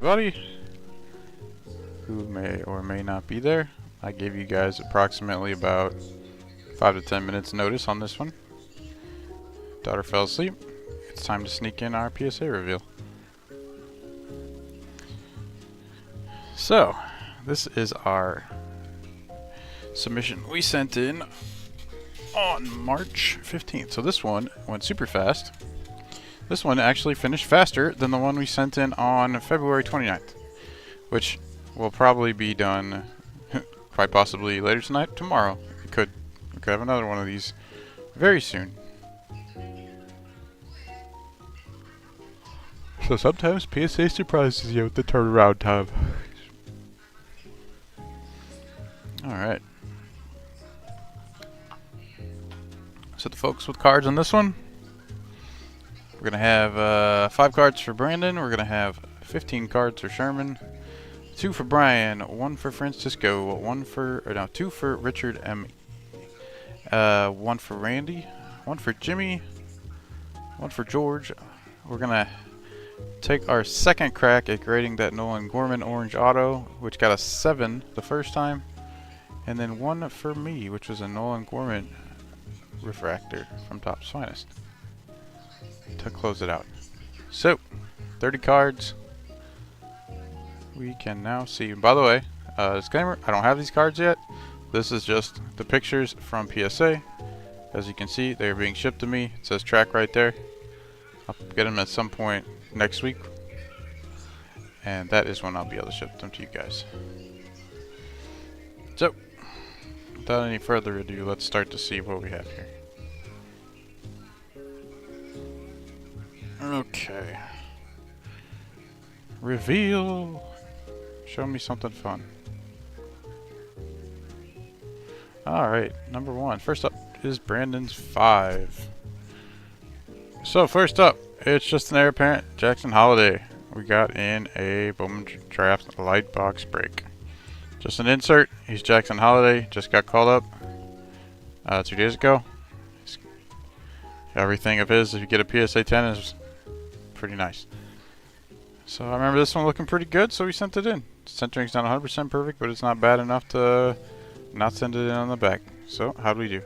everybody who may or may not be there. I gave you guys approximately about 5 to 10 minutes notice on this one. Daughter fell asleep. It's time to sneak in our PSA reveal. So, this is our submission we sent in on March 15th. So this one went super fast. This one actually finished faster than the one we sent in on February 29th, which will probably be done quite possibly later tonight, tomorrow. We could have another one of these very soon. So sometimes PSA surprises you with the turnaround time. Alright. So the folks with cards on this one. We're going to have 5 cards for Brandon. We're going to have 15 cards for Sherman. 2 for Brian. 1 for Francisco. 2 for Richard M. 1 for Randy. 1 for Jimmy. 1 for George. We're going to take our second crack at grading that Nolan Gorman Orange Auto, which got a 7 the first time. And then 1 for me, which was a Nolan Gorman Refractor from Topps Finest, to close it out. So, 30 cards. We can now see. By the way, disclaimer, I don't have these cards yet. This is just the pictures from PSA. As you can see, they are being shipped to me. It says track right there. I'll get them at some point next week. And that is when I'll be able to ship them to you guys. So, without any further ado, let's start to see what we have here. Okay. Reveal. Show me something fun. Alright, number 1. First up is Brandon's 5. So first up, it's just an heir apparent Jackson Holiday. We got in a Bowman Draft light box break. Just an insert. He's Jackson Holiday. Just got called up 2 days ago. Everything of his, if you get a PSA 10, is pretty nice. So I remember this one looking pretty good, so we sent it in. Centering's not 100% perfect, but it's not bad enough to not send it in on the back. So how'd we do?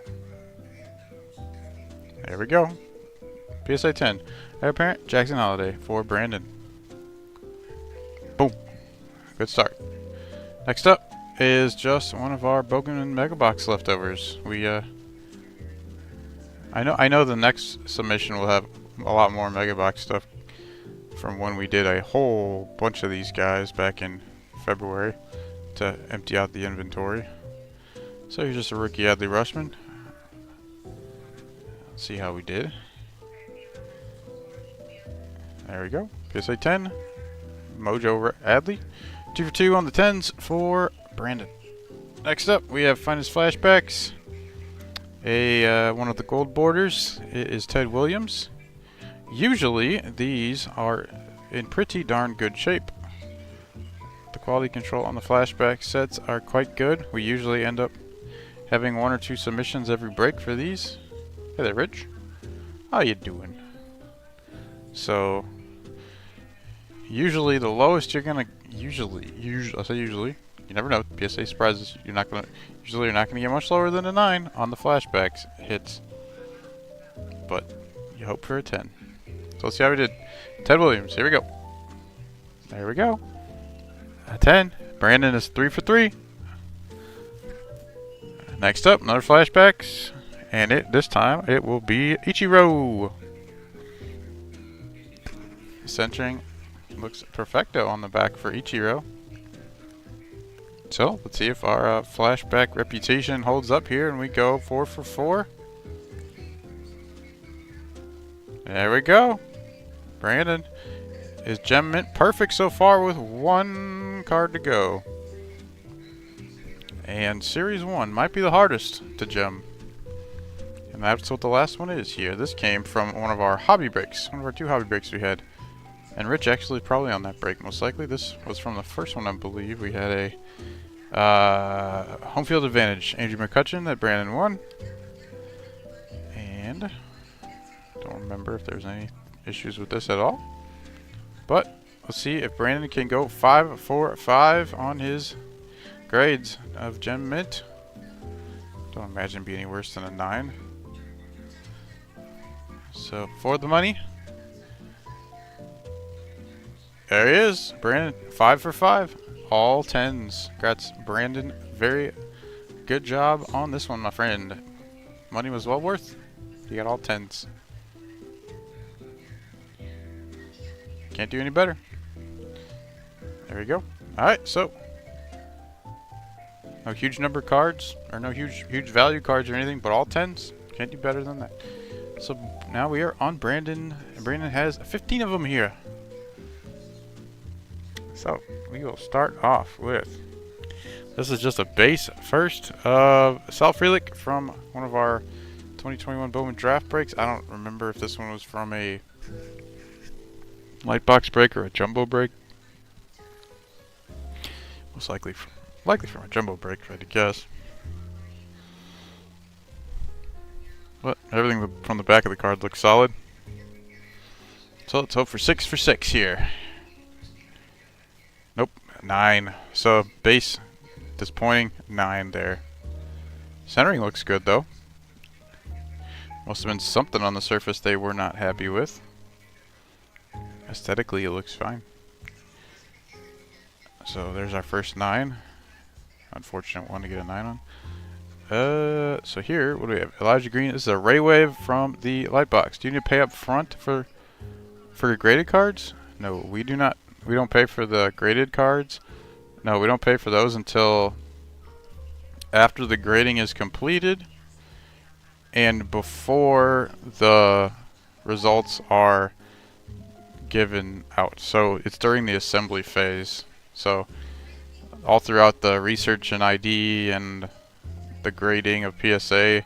There we go. PSA 10. Heir apparent Jackson Holiday for Brandon. Boom. Good start. Next up is just one of our Bogan Mega Box leftovers. We I know the next submission will have a lot more Mega Box stuff from when we did a whole bunch of these guys back in February to empty out the inventory. So here's just a rookie Adley Rushman. Let's see how we did. There we go. PSA 10. Mojo Adley. 2 for 2 on the 10s for Brandon. Next up, we have Finest Flashbacks. One of the gold borders is Ted Williams. Usually, these are in pretty darn good shape. The quality control on the flashback sets are quite good. We usually end up having 1 or 2 submissions every break for these. Hey there, Rich. How you doing? So, usually the lowest you're gonna I say usually. You never know. PSA surprises. You're not gonna get much lower than a 9 on the flashbacks hits. But you hope for a 10. So let's see how we did. Ted Williams. Here we go. There we go. A 10. Brandon is 3 for 3. Next up, another flashbacks, and this time it will be Ichiro. Centering looks perfecto on the back for Ichiro. So let's see if our flashback reputation holds up here, and we go 4 for 4. There we go. Brandon is gem mint perfect so far with 1 card to go. And Series 1 might be the hardest to gem. And that's what the last one is here. This came from one of our hobby breaks. One of our 2 hobby breaks we had. And Rich actually is probably on that break, most likely. This was from the first one, I believe. We had a home field advantage. Andrew McCutcheon that Brandon won. And don't remember if there's any issues with this at all. But let's see if Brandon can go 5 for 5 on his grades of Gem Mint. Don't imagine it'd be any worse than a 9. So for the money, there he is, Brandon, 5 for 5, all 10s. Congrats, Brandon. Very good job on this one, my friend. Money was well worth. You got all 10s. Can't do any better. There we go. Alright, so no huge number of cards, or no huge value cards or anything, but all 10s. Can't do better than that. So now we are on Brandon, and Brandon has 15 of them here. So we will start off with, this is just a base first, self-relic from one of our 2021 Bowman draft breaks. I don't remember if this one was from a light box break or a jumbo break. Most likely from a jumbo break, if I had to guess. But everything from the back of the card looks solid. So let's hope for 6 for 6 here. Nope, 9. So base, disappointing, 9 there. Centering looks good though. Must have been something on the surface they were not happy with. Aesthetically, it looks fine. So there's our first 9. Unfortunate one to get a 9 on. So here, what do we have? Elijah Green. This is a Ray Wave from the light box. Do you need to pay up front for your graded cards? No, we do not. We don't pay for the graded cards. No, we don't pay for those until after the grading is completed and before the results are given out. So it's during the assembly phase. So all throughout the research and ID and the grading of PSA,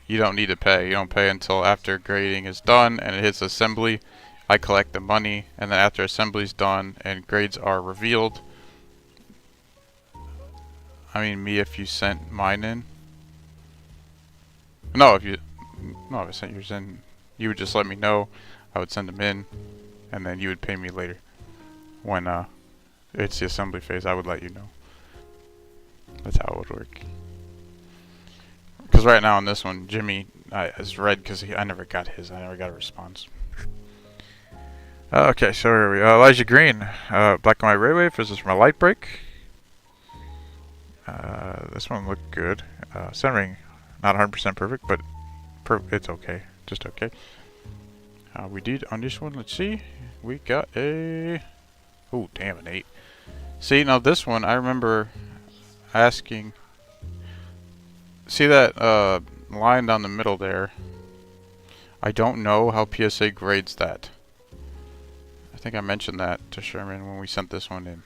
you don't need to pay. You don't pay until after grading is done and it hits assembly. I collect the money, and then after assembly's done and grades are revealed, I mean me if you sent mine in. No, if I sent yours in, you would just let me know. I would send them in, and then you would pay me later. When it's the assembly phase, I would let you know. That's how it would work. Because right now on this one, Jimmy is red because I never got his. I never got a response. Okay, so here we are. Elijah Green, black and white Ray Wave. This is from a light break. This one looked good. Centering, not 100% perfect, but it's okay. Just okay. We did on this one, let's see. We got a... Oh, damn, an 8. See, now this one, I remember asking... See that line down the middle there? I don't know how PSA grades that. I think I mentioned that to Sherman when we sent this one in.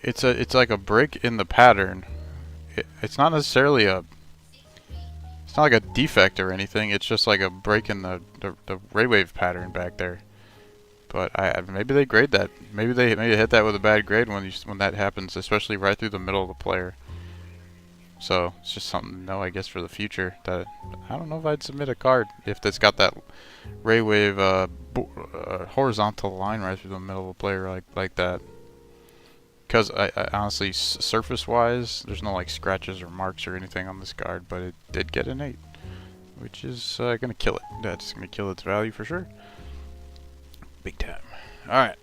It's like a break in the pattern. It's not necessarily a... It's not like a defect or anything. It's just like a break in the ray wave pattern back there. But maybe they grade that. Maybe they hit that with a bad grade when that happens, especially right through the middle of the player. So it's just something to know, I guess, for the future. That I don't know if I'd submit a card if it's got that ray wave horizontal line right through the middle of the player like that. Because I honestly, surface-wise, there's no like scratches or marks or anything on this card, but it did get an 8, which is gonna kill it. That's gonna kill its value for sure. Big time. All right.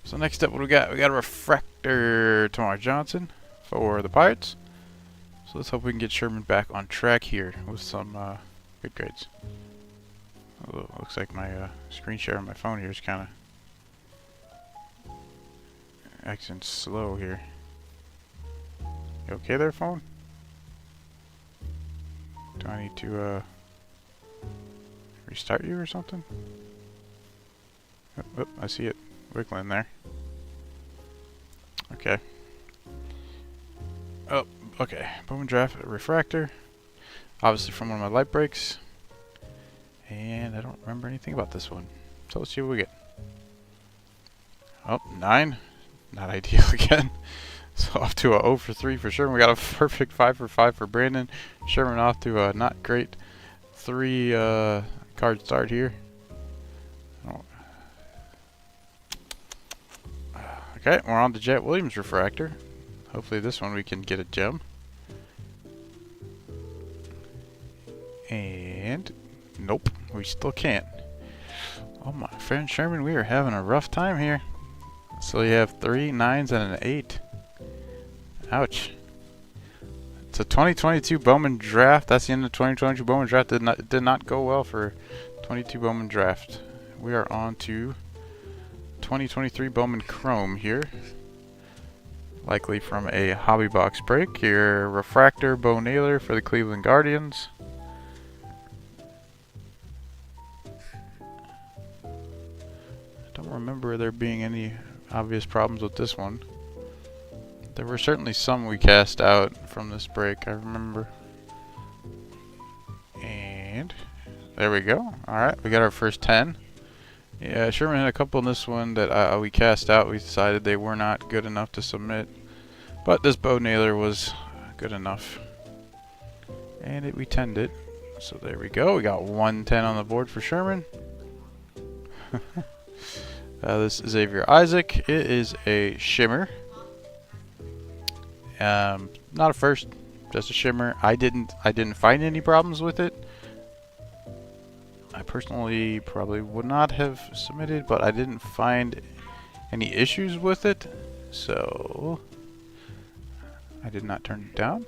So next up, what we got? We got a refractor, Tamar Johnson for the Pirates. So let's hope we can get Sherman back on track here with some good grades. Although it looks like my screen share on my phone here is kind of acting slow here. You okay there, phone? Do I need to restart you or something? Oh, I see it wiggling there. Okay. Oh, okay. Bowman Draft Refractor. Obviously from one of my light breaks. And I don't remember anything about this one. So let's see what we get. Oh, 9. Not ideal again. So off to a 0 for 3 for Sherman. We got a perfect 5 for 5 for Brandon. Sherman off to a not great 3 card start here. Okay, we're on the Jet Williams refractor. Hopefully this one we can get a gem. And nope, we still can't. Oh my friend Sherman, we are having a rough time here. So you have 3 9s and an 8. Ouch. It's a 2022 Bowman draft. That's the end of the 2022 Bowman draft. Did not go well for 22 Bowman draft. We are on to 2023 Bowman Chrome here. Likely from a hobby box break. Your refractor Bo Naylor for the Cleveland Guardians. Don't remember there being any obvious problems with this one. There were certainly some we cast out from this break, I remember. And there we go. Alright, we got our first 10. Yeah, Sherman had a couple in this one that we cast out. We decided they were not good enough to submit. But this Bo Naylor was good enough. And we 10'd it. So there we go. We got 110 on the board for Sherman. This is Xavier Isaac. It is a shimmer. Not a first, just a shimmer. I didn't find any problems with it. I personally probably would not have submitted, but I didn't find any issues with it, so I did not turn it down.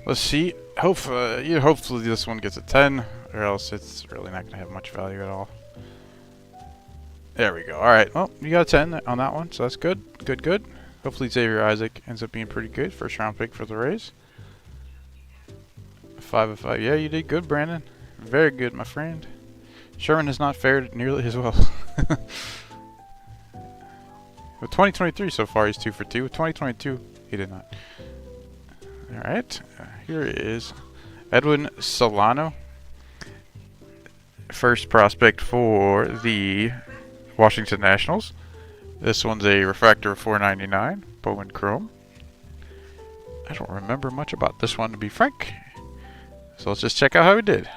Let's see. Hopefully this one gets a 10, or else it's really not going to have much value at all. There we go. All right. Well, you got a 10 on that one, so that's good. Good. Hopefully Xavier Isaac ends up being pretty good. First round pick for the Rays. 5 of 5. Yeah, you did good, Brandon. Very good, my friend. Sherman has not fared nearly as well. With 2023 so far, he's 2 for 2. With 2022, he did not. All right. Here is Edwin Solano. First prospect for the Washington Nationals. This one's a refractor of 499, Bowman Chrome. I don't remember much about this one, to be frank. So let's just check out how he did.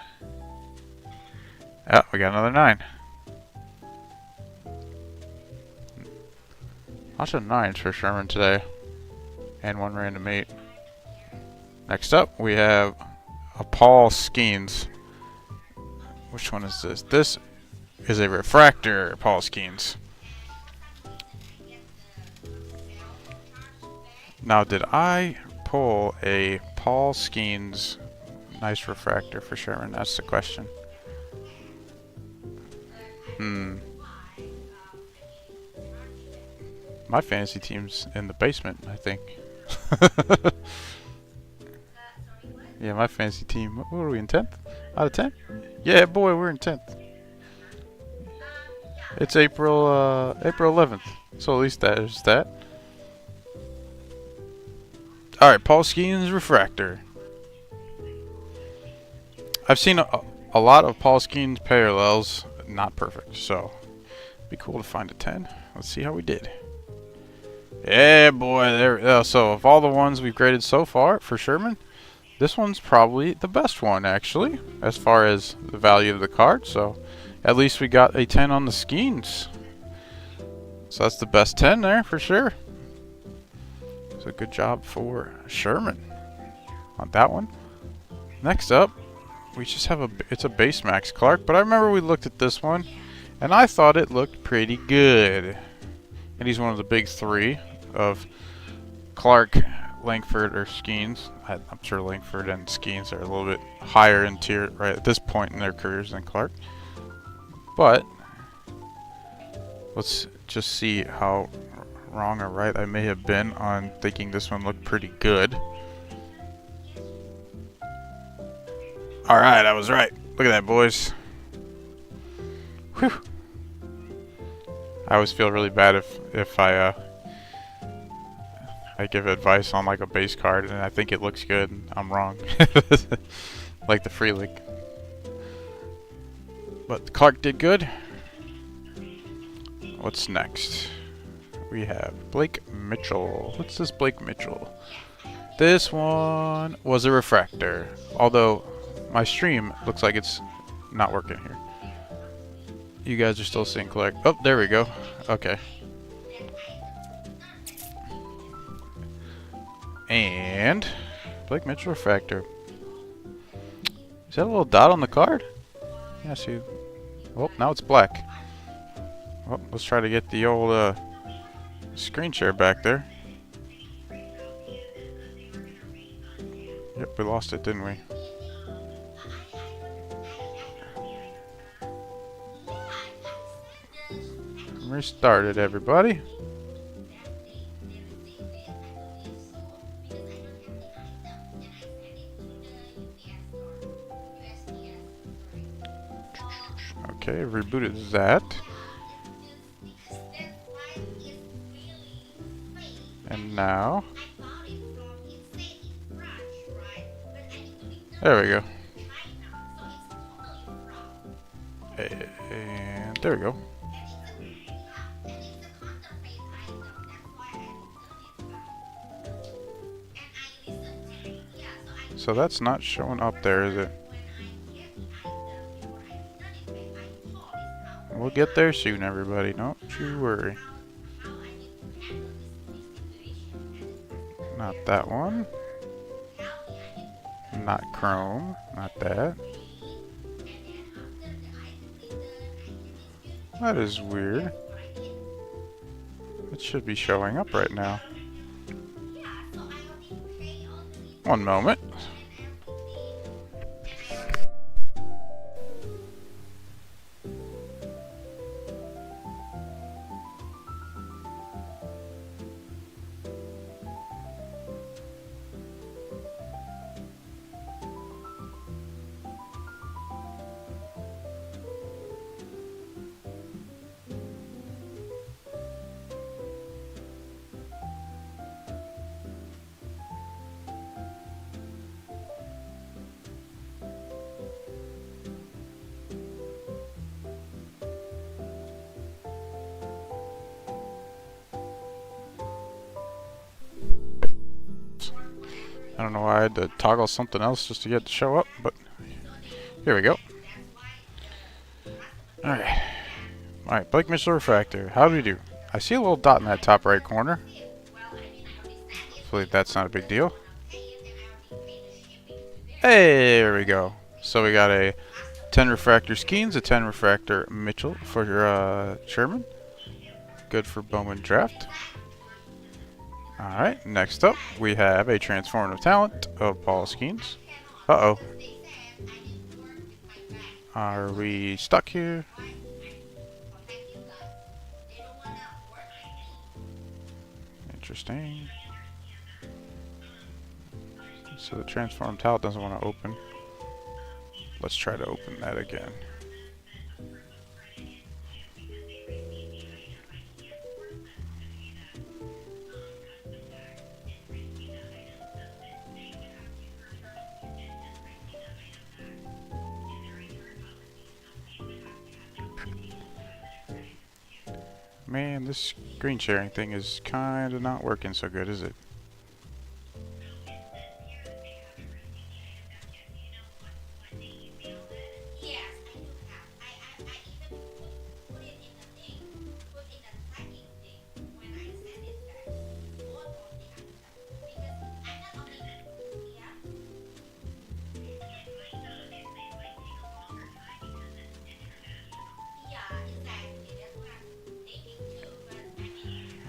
Ah, we got another 9. Lots of 9s for Sherman today. And 1 random 8. Next up, we have a Paul Skeens. Which one is this? This is a refractor Paul Skeens. Now, did I pull a Paul Skeens nice refractor for Sherman? That's the question. My fantasy team's in the basement, I think. Yeah, my fantasy team. What are we in 10th? Out of 10? Yeah, boy, we're in 10th. It's April 11th, so at least there's that. All right, Paul Skeens refractor. I've seen a lot of Paul Skeens parallels, not perfect, so it'd be cool to find a 10. Let's see how we did. Yeah, boy, there. So of all the ones we've graded so far for Sherman, this one's probably the best one, actually, as far as the value of the card. So at least we got a 10 on the Skeens. So that's the best 10 there for sure. So good job for Sherman on that one. Next up, we just have it's a base Max Clark, but I remember we looked at this one and I thought it looked pretty good. And he's one of the big 3 of Clark, Langford, or Skeens. I'm sure Langford and Skeens are a little bit higher in tier right at this point in their careers than Clark. But let's just see how wrong or right I may have been on thinking this one looked pretty good. Alright, I was right. Look at that, boys. Whew. I always feel really bad if I give advice on like a base card and I think it looks good and I'm wrong. Like the free link. But Clark did good. What's next? We have Blake Mitchell. What's this Blake Mitchell? This one was a refractor. Although my stream looks like it's not working here. You guys are still seeing Clark. Oh, there we go. Okay. And Blake Mitchell refractor. Is that a little dot on the card? Yeah, see. Oh, now it's black. Well, let's try to get the old screen share back there. Yep, we lost it, didn't we? Restart it, everybody. Okay, rebooted that. And now, there we go. And there we go. So that's not showing up there, is it? We'll get there soon, everybody. Don't you worry. Not that one. Not Chrome. Not that. That is weird. It should be showing up right now. One moment. I don't know why I had to toggle something else just to get it to show up, but here we go. Alright. Alright, Blake Mitchell refractor. How do we do? I see a little dot in that top right corner. Hopefully that's not a big deal. Hey, there we go. So we got a 10 refractor Skeens, a 10 refractor Mitchell for your Sherman. Good for Bowman draft. Alright, next up we have a transformative talent of Paul Skeens. Uh-oh. Are we stuck here? Interesting. So the transform talent doesn't want to open. Let's try to open that again. Man, this screen sharing thing is kind of not working so good, is it?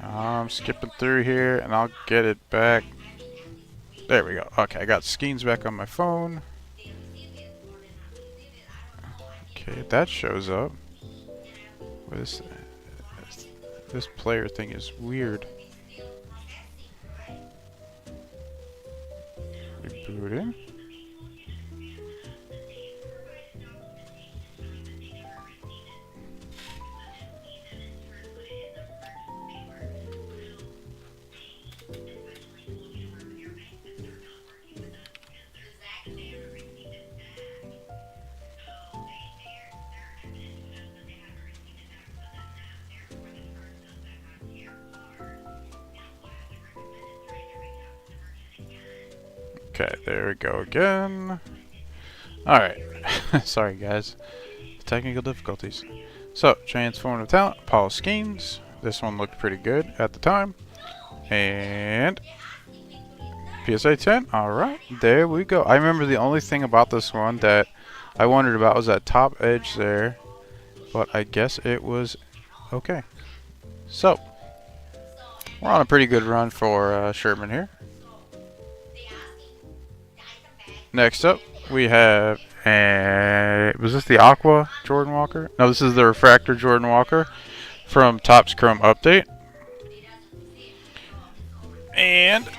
I'm skipping through here and I'll get it back. There we go. Okay, I got Skeens back on my phone. Okay, that shows up. This player thing is weird. Rebooting. Okay, there we go again. Alright. Sorry guys. Technical difficulties. So, transformative talent, Paul Skeens. This one looked pretty good at the time. And PSA 10. Alright, there we go. I remember the only thing about this one that I wondered about was that top edge there. But I guess it was okay. So, we're on a pretty good run for Sherman here. Next up, we have, was this the Aqua Jordan Walker? No, this is the Refractor Jordan Walker from Topps Chrome Update. And,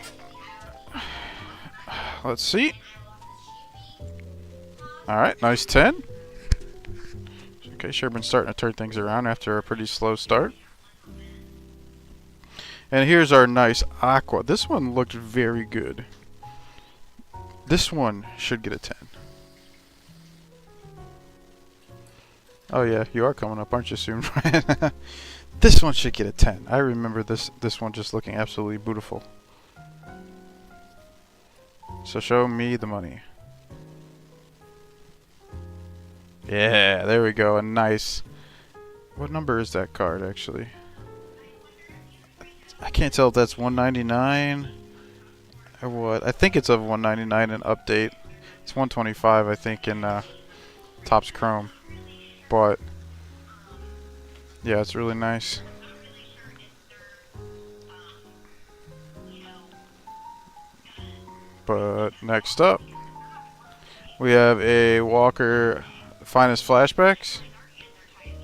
let's see. Alright, nice 10. Okay, Sherman's starting to turn things around after a pretty slow start. And here's our nice Aqua. This one looked very good. This one should get a 10. Oh yeah, you are coming up, aren't you soon, Brian? This one should get a 10. I remember this one just looking absolutely beautiful. So show me the money. Yeah, there we go. A nice. What number is that card actually? I can't tell if that's 199 or what. I think it's of 199 in update. It's 125, I think, in Topps Chrome. But yeah, it's really nice. But next up, we have a Walker Finest Flashbacks.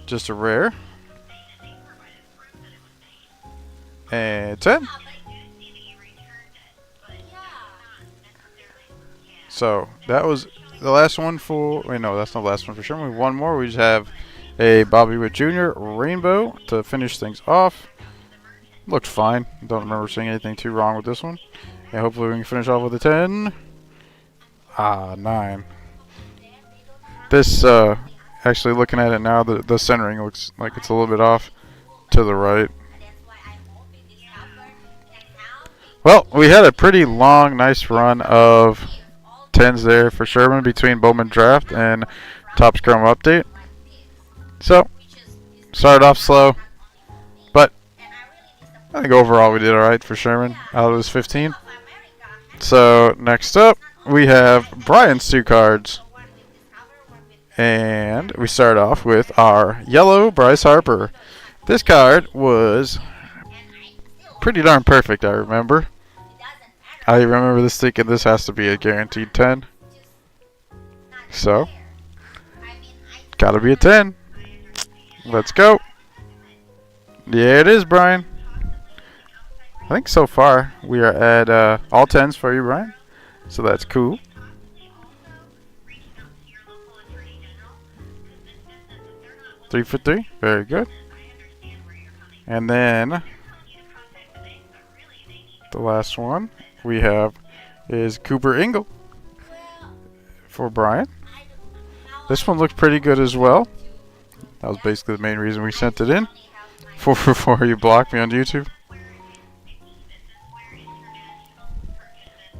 Just a rare. And 10. So that was the last one for. Wait, no, that's not the last one for sure. We have one more. We just have a Bobby Witt Jr. Rainbow to finish things off. Looked fine. Don't remember seeing anything too wrong with this one. And hopefully we can finish off with a 10. 9. This, actually looking at it now, the centering looks like it's a little bit off to the right. Well, we had a pretty long, nice run of 10s there for Sherman between Bowman Draft and Topps Chrome Update. So, started off slow, but I think overall we did alright for Sherman out of his 15. So, next up, we have Brian's 2 cards. And we start off with our yellow Bryce Harper. This card was pretty darn perfect, I remember. I remember this thinking this has to be a guaranteed 10. So, gotta be a 10. Let's go. Yeah, it is, Brian. I think so far we are at all 10s for you, Brian. So that's cool. Three for 3. Very good. And then the last one we have is Cooper Ingle for Brian. This one looked pretty good as well. That was basically the main reason we sent it in. 4 for 4, you blocked me on YouTube.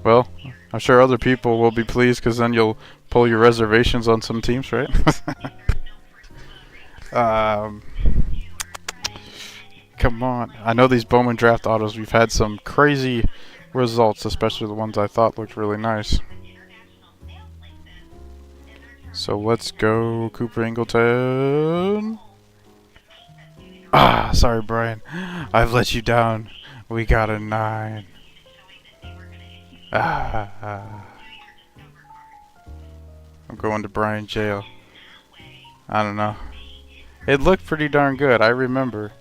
Well, I'm sure other people will be pleased because then you'll pull your reservations on some teams, right? Come on. I know these Bowman Draft autos, we've had some crazy results, especially the ones I thought looked really nice. So let's go Cooper Ingleton. Sorry, Brian. I've let you down. We got a 9. I'm going to Brian jail. I don't know. It looked pretty darn good, I remember.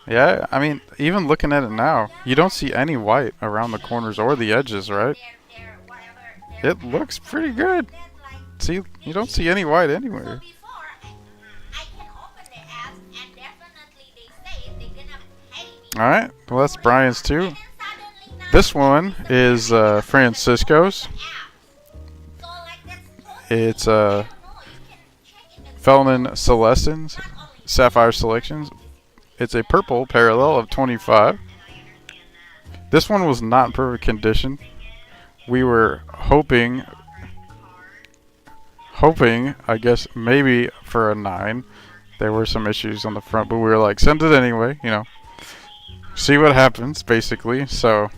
Yeah, I mean, even looking at it now, you don't see any white around the corners or the edges, right? It looks pretty good. See, you don't see any white anywhere. Alright, well that's Brian's too. This one is Francisco's. It's Feldman Celestins, Sapphire Selections. It's a purple parallel of 25. This one was not in perfect condition. We were hoping, I guess, maybe for a 9. There were some issues on the front, but we were like, send it anyway, you know. See what happens, basically. So,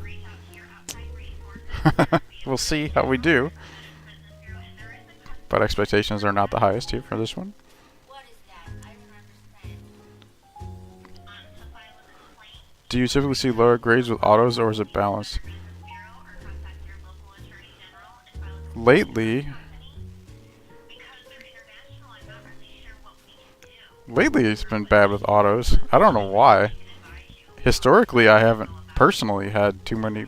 We'll see how we do. But expectations are not the highest here for this one. Do you typically see lower grades with autos, or is it balanced? Lately, it's been bad with autos. I don't know why. Historically, I haven't personally had too many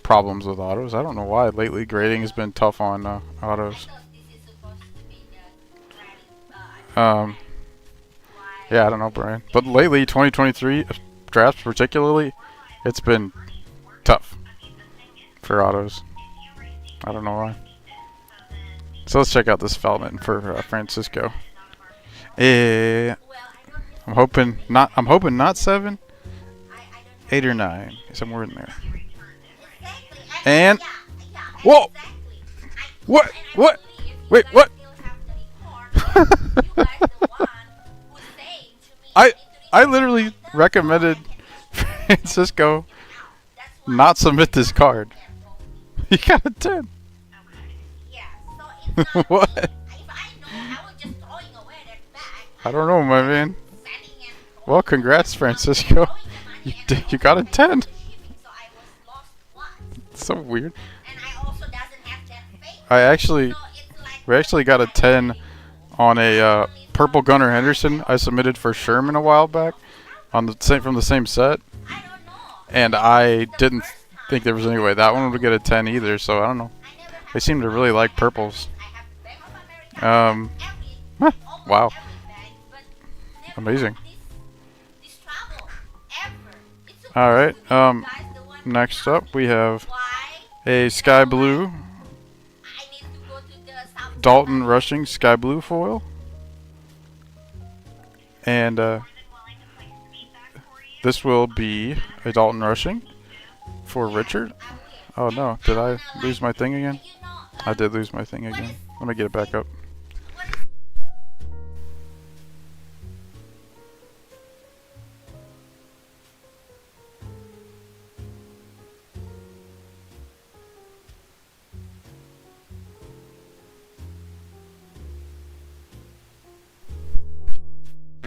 problems with autos. I don't know why. Lately, grading has been tough on autos. Um, yeah, I don't know, Brian. But lately, 2023 drafts particularly, it's been tough for autos. I don't know why. So let's check out this development for Francisco. I'm hoping not. I'm hoping not 7, 8 or 9, somewhere in there. And whoa! What? What? Wait, what? I literally recommended Francisco not submit this card. He got a 10. What? I don't know, my man. Well, congrats, Francisco. You got a 10. It's so weird. We actually got a 10 on a purple Gunnar Henderson I submitted for Sherman a while back on from the same set, and I didn't think there was any way that one would get a 10 either. So I don't know. They seem to really like purples. Wow. Amazing. Alright, next up we have a sky blue Dalton Rushing sky blue foil. And this will be a Dalton Rushing for Richard. Oh no, did I lose my thing again? I did lose my thing again. Let me get it back up.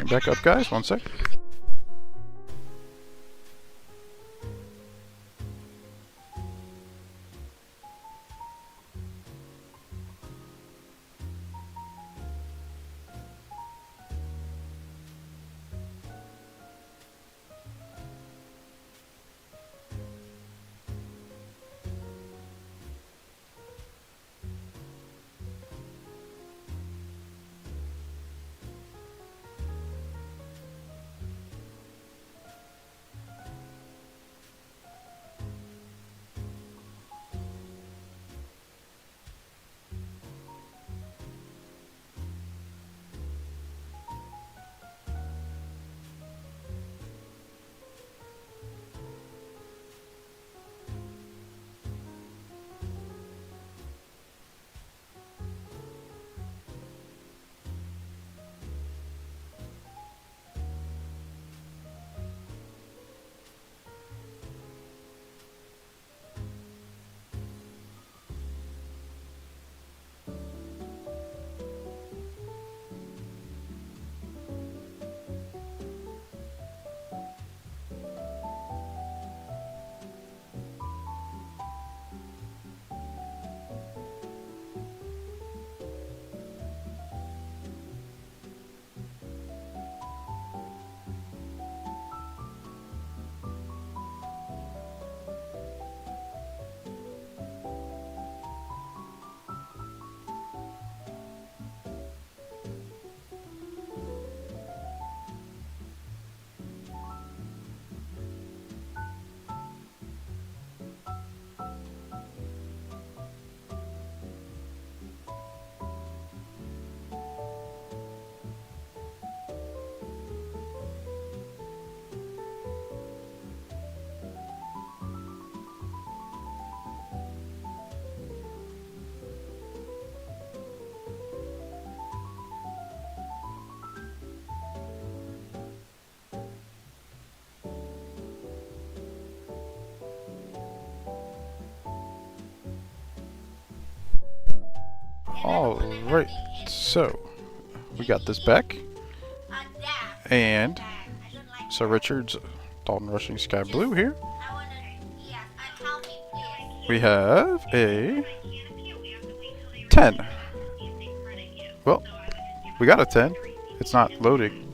Back up, guys. One sec. Alright, so we got this back. And so Richard's Dalton Rushing Sky Blue here. We have a 10. Well, we got a 10. It's not loading.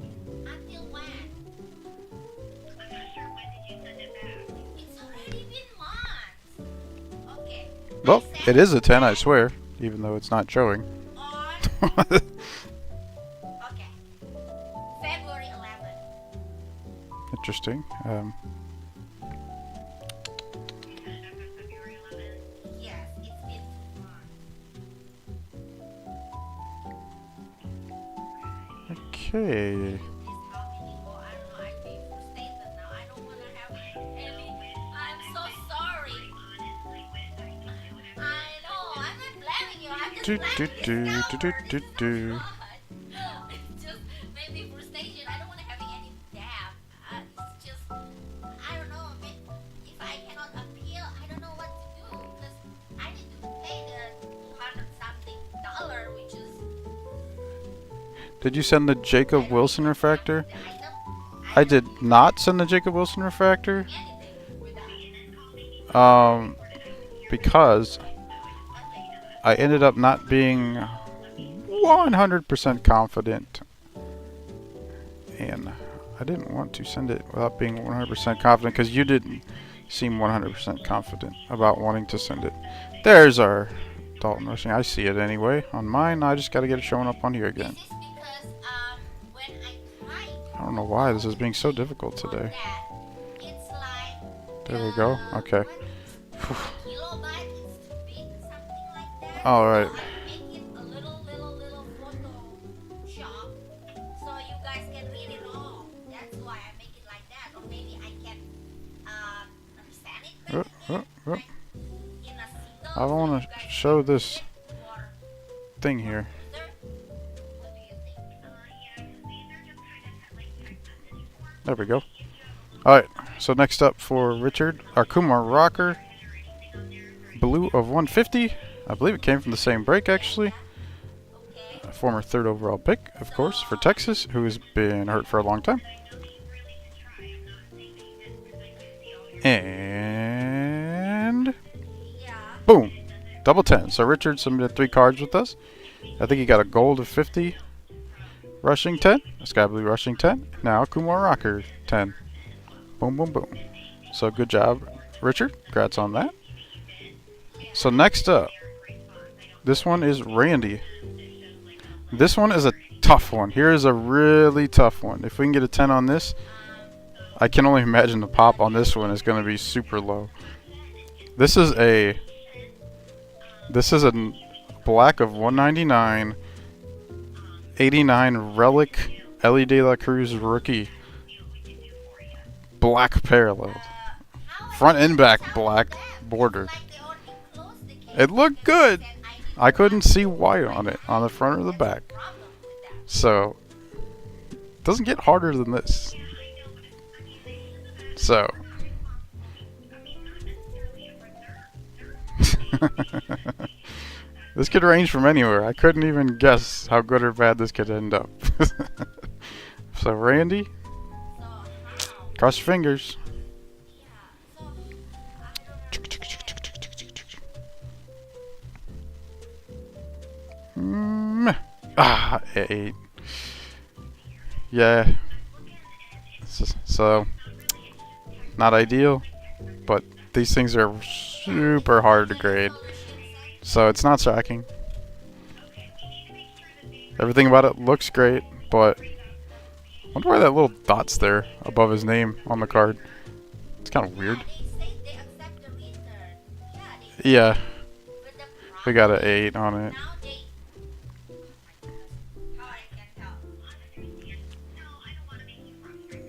Well, it is a 10, I swear, even though it's not showing. Okay. February 11th. Interesting. Yes, it's been 2 months. Okay. I'm so sorry. I know, I'm not blaming you. I'm just It's just maybe frustration. I don't want to have any dab. It's just, I don't know. If I cannot appeal, I don't know what to do because I need to pay the $200-something, which is. Did you send the Jacob Wilson refractor? I did not send the Jacob Wilson refractor. Because I ended up not being 100% confident, and I didn't want to send it without being 100% confident because you didn't seem 100% confident about wanting to send it. There's our Dalton Rushing. I see it anyway on mine. I just got to get it showing up on here again. I don't know why this is being so difficult today. There we go. Okay. All right. I want to show this thing here. There we go. Alright, so next up for Richard, our Kumar Rocker. Blue of 150. I believe it came from the same break, actually. A former 3rd overall pick, of course, for Texas, who has been hurt for a long time. And boom, double 10. So Richard submitted 3 cards with us. I think he got a gold of 50 rushing 10, a sky blue rushing 10. Now Kumar Rocker 10. Boom, boom, boom. So good job, Richard. Congrats on that. So next up, this one is Randy. This one is a tough one. Here is a really tough one. If we can get a 10 on this, I can only imagine the pop on this one is going to be super low. This is a black of 199, 89 relic Ellie De La Cruz rookie, black parallel, front and back black border. It looked good. I couldn't see white on it on the front or the back. So it doesn't get harder than this. So this could range from anywhere. I couldn't even guess how good or bad this could end up. So Randy, cross your fingers. Ah, 8. Yeah. So not ideal, but these things are super hard to grade, so it's not shocking. Everything about it looks great, but I wonder why that little dot's there above his name on the card. It's kind of weird. Yeah, we got an 8 on it.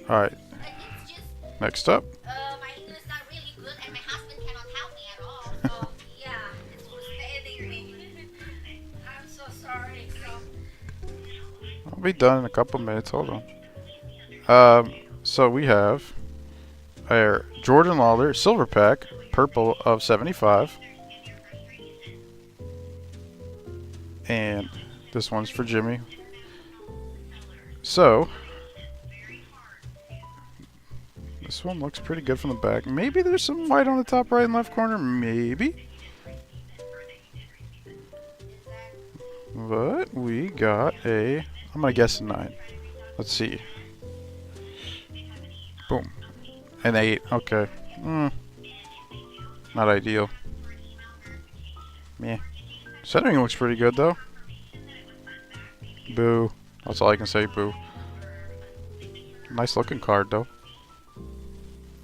Alright, next up. My English is not really good and my husband cannot help me at all. So, yeah, it's frustrating me. I'm so sorry. I'll be done in a couple minutes. Hold on. So we have our Jordan Lawler silver pack, purple of 75. And this one's for Jimmy. So, this one looks pretty good from the back. Maybe there's some white on the top right and left corner. Maybe. But we got a, I'm going to guess a 9. Let's see. Boom. An 8. Okay. Not ideal. Meh. Centering looks pretty good though. Boo. That's all I can say, boo. Nice looking card though.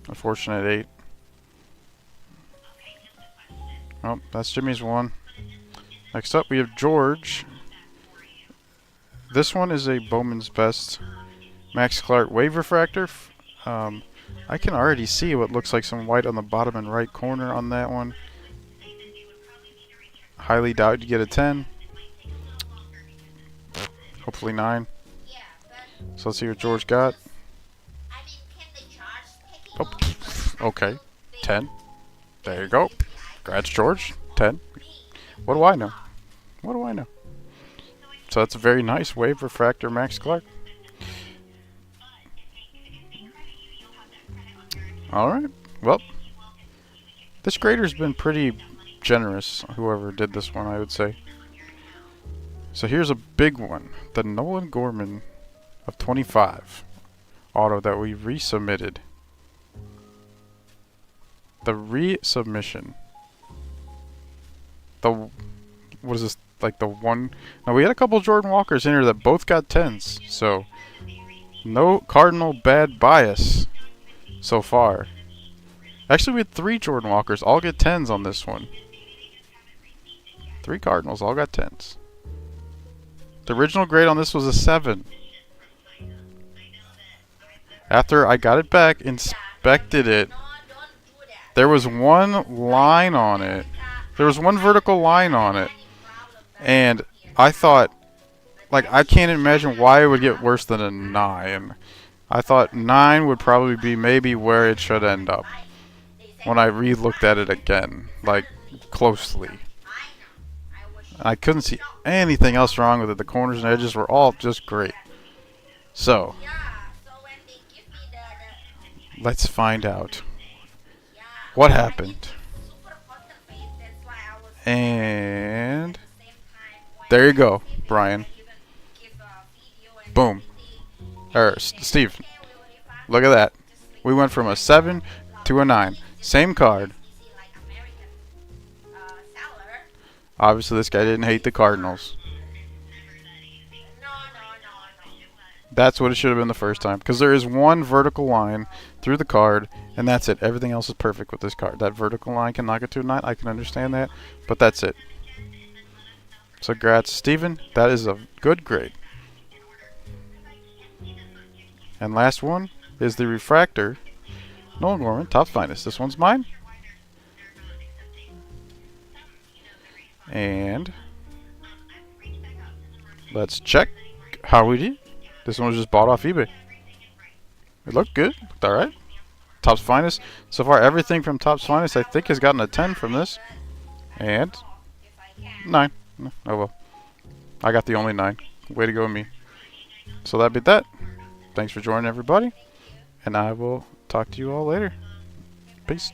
Unfortunate 8. Oh, that's Jimmy's one. Next up we have George. This one is a Bowman's Best Max Clark Wave Refractor. I can already see what looks like some white on the bottom and right corner on that one. Highly doubt you get a 10. Hopefully 9. So let's see what George got. Oh, okay. 10. There you go. Congrats, George. 10. What do I know? What do I know? So that's a very nice Wave Refractor Max Clark. Alright. Well, this grader's been pretty generous, whoever did this one, I would say. So here's a big one. The Nolan Gorman of 25 auto that we resubmitted. The resubmission. The, what is this, like the one? Now we had a couple Jordan Walkers in here that both got 10s, so no Cardinal bad bias so far. Actually, we had 3 Jordan Walkers all get 10s on this one. 3 Cardinals all got 10s. The original grade on this was a 7. After I got it back, inspected it, there was one line on it. There was one vertical line on it. And I thought, like, I can't imagine why it would get worse than a 9. I thought 9 would probably be maybe where it should end up when I re-looked at it again, like, closely. I couldn't see anything else wrong with it. The corners and edges were all just great. So, let's find out what happened. And there you go, Brian. Boom. Steve, look at that. We went from a 7 to a 9. Same card. Obviously, this guy didn't hate the Cardinals. That's what it should have been the first time. Because there is one vertical line through the card, and that's it. Everything else is perfect with this card. That vertical line can knock it to a 9. I can understand that. But that's it. So, congrats, Steven. That is a good grade. And last one is the Refractor. Nolan Gorman, Topps Finest. This one's mine. And let's check how we did. This one was just bought off eBay. It looked good. Looked alright. Topps Finest. So far, everything from Topps Finest, I think, has gotten a 10 from this. And 9. Oh well. I got the only 9. Way to go, me. So that'd be that. Thanks for joining, everybody. And I will talk to you all later. Peace.